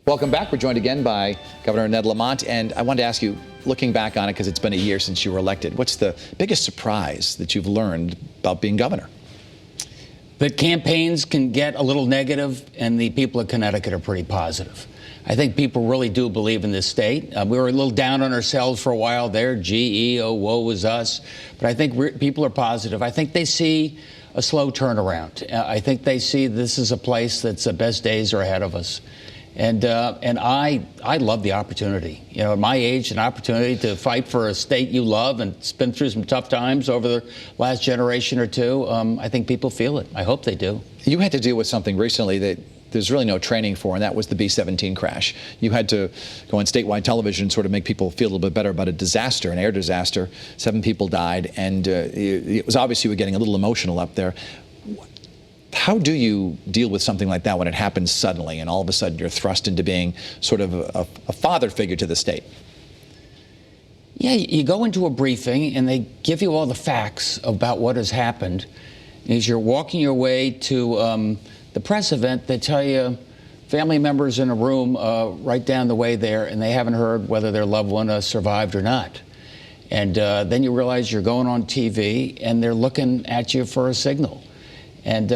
Welcome back. We're joined again by Governor Ned Lamont, and I wanted to ask you, looking back on it, because it's been a year since you were elected, what's the biggest surprise that you've learned about being governor? That campaigns can get a little negative, and the people of Connecticut are pretty positive. I think people really do believe in this state. We were a little down on ourselves for a while there, GE, oh, woe is us. But I think people are positive. I think they see a slow turnaround. I think they see this is a place that's the best days are ahead of us. And I love the opportunity. You know, at my age, an opportunity to fight for a state you love and it's been through some tough times over the last generation or two. I think people feel it. I hope they do. You had to deal with something recently that there's really no training for, and that was the B-17 crash. You had to go on statewide television and sort of make people feel a little bit better about a disaster, an air disaster. 7 people died, and it was obvious you were getting a little emotional up there. How do you deal with something like that when it happens suddenly and all of a sudden you're thrust into being sort of a father figure to the state? Yeah, you go into a briefing and they give you all the facts about what has happened. And as you're walking your way to the press event, they tell you family members in a room right down the way there, and they haven't heard whether their loved one survived or not. And then you realize you're going on TV and they're looking at you for a signal. And,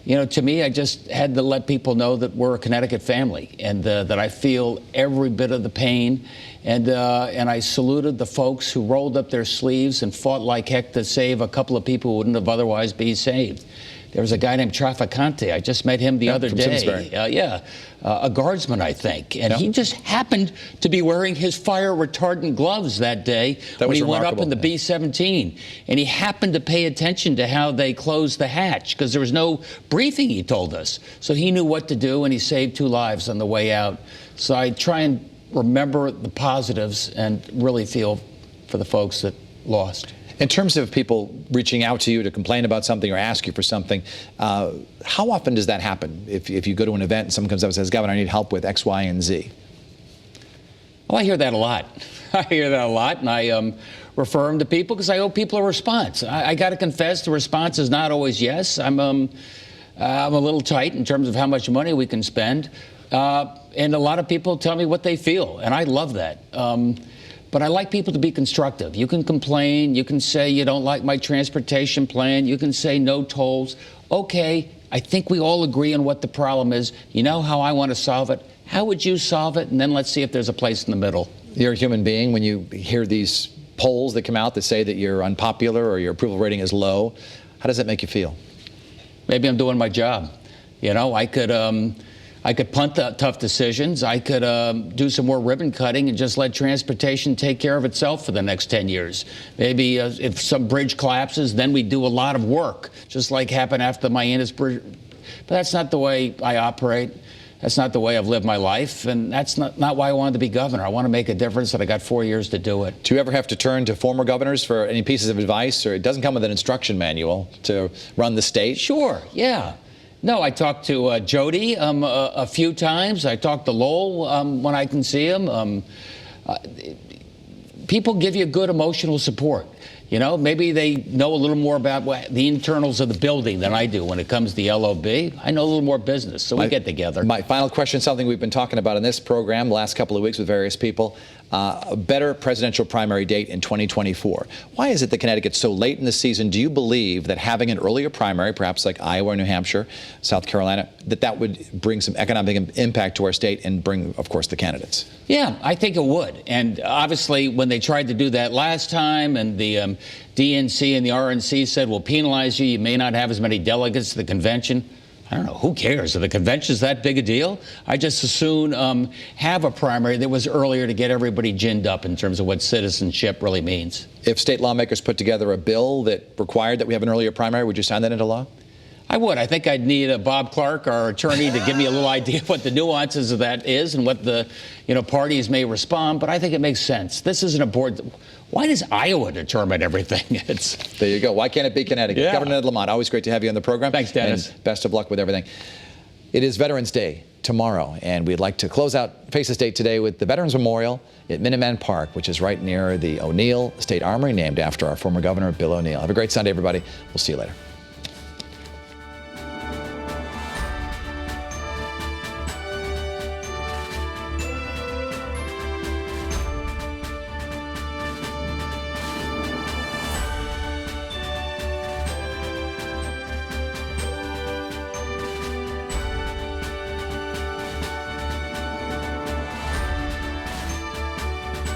you know, to me, I just had to let people know that we're a Connecticut family and that I feel every bit of the pain. And I saluted the folks who rolled up their sleeves and fought like heck to save a couple of people who wouldn't have otherwise been saved. There was a guy named Trafficante. I just met him the other day. A guardsman, I think. And he just happened to be wearing his fire retardant gloves that day when he went up in the B-17. And he happened to pay attention to how they closed the hatch because there was no briefing, he told us. So he knew what to do, and he saved 2 lives on the way out. So I try and remember the positives and really feel for the folks that lost. In terms of people reaching out to you to complain about something or ask you for something, how often does that happen? If you go to an event and someone comes up and says, Governor, I need help with X, Y, and Z. Well, I hear that a lot. I hear that a lot, and I refer them to people because I owe people a response. I got to confess, the response is not always yes. I'm a little tight in terms of how much money we can spend, and a lot of people tell me what they feel, and I love that. But I like people to be constructive. You can complain. You can say you don't like my transportation plan. You can say no tolls. Okay, I think we all agree on what the problem is. You know how I want to solve it. How would you solve it? And then let's see if there's a place in the middle. You're a human being. When you hear these polls that come out that say that you're unpopular or your approval rating is low, how does that make you feel? Maybe I'm doing my job. You know, I could punt the tough decisions. I could do some more ribbon cutting and just let transportation take care of itself for the next 10 years. Maybe if some bridge collapses, then we do a lot of work, just like happened after the Miamis Bridge. But that's not the way I operate. That's not the way I've lived my life. And that's not why I wanted to be governor. I want to make a difference, and I got 4 years to do it. Do you ever have to turn to former governors for any pieces of advice? Or it doesn't come with an instruction manual to run the state? Sure, yeah. No, I talked to Jody a few times. I talked to Lowell when I can see him. People give you good emotional support. You know, maybe they know a little more about the internals of the building than I do when it comes to the LOB. I know a little more business, so we get together. My final question, something we've been talking about in this program the last couple of weeks with various people, a better presidential primary date in 2024. Why is it that Connecticut's so late in the season? Do you believe that having an earlier primary, perhaps like Iowa or New Hampshire, South Carolina, that would bring some economic impact to our state and bring, of course, the candidates? Yeah, I think it would. And obviously, when they tried to do that last time and the DNC and the RNC said, we'll penalize you, you may not have as many delegates to the convention. I don't know, who cares? Are the conventions that big a deal? I just as soon have a primary that was earlier to get everybody ginned up in terms of what citizenship really means. If state lawmakers put together a bill that required that we have an earlier primary, would you sign that into law? I would. I think I'd need Bob Clark, our attorney, to give me a little idea of what the nuances of that is and what the parties may respond. But I think it makes sense. This isn't a board. Why does Iowa determine everything? There you go. Why can't it be Connecticut? Yeah. Governor Ned Lamont, always great to have you on the program. Thanks, Dennis. And best of luck with everything. It is Veterans Day tomorrow, and we'd like to close out Faces Day today with the Veterans Memorial at Minuteman Park, which is right near the O'Neill State Armory, named after our former governor, Bill O'Neill. Have a great Sunday, everybody. We'll see you later.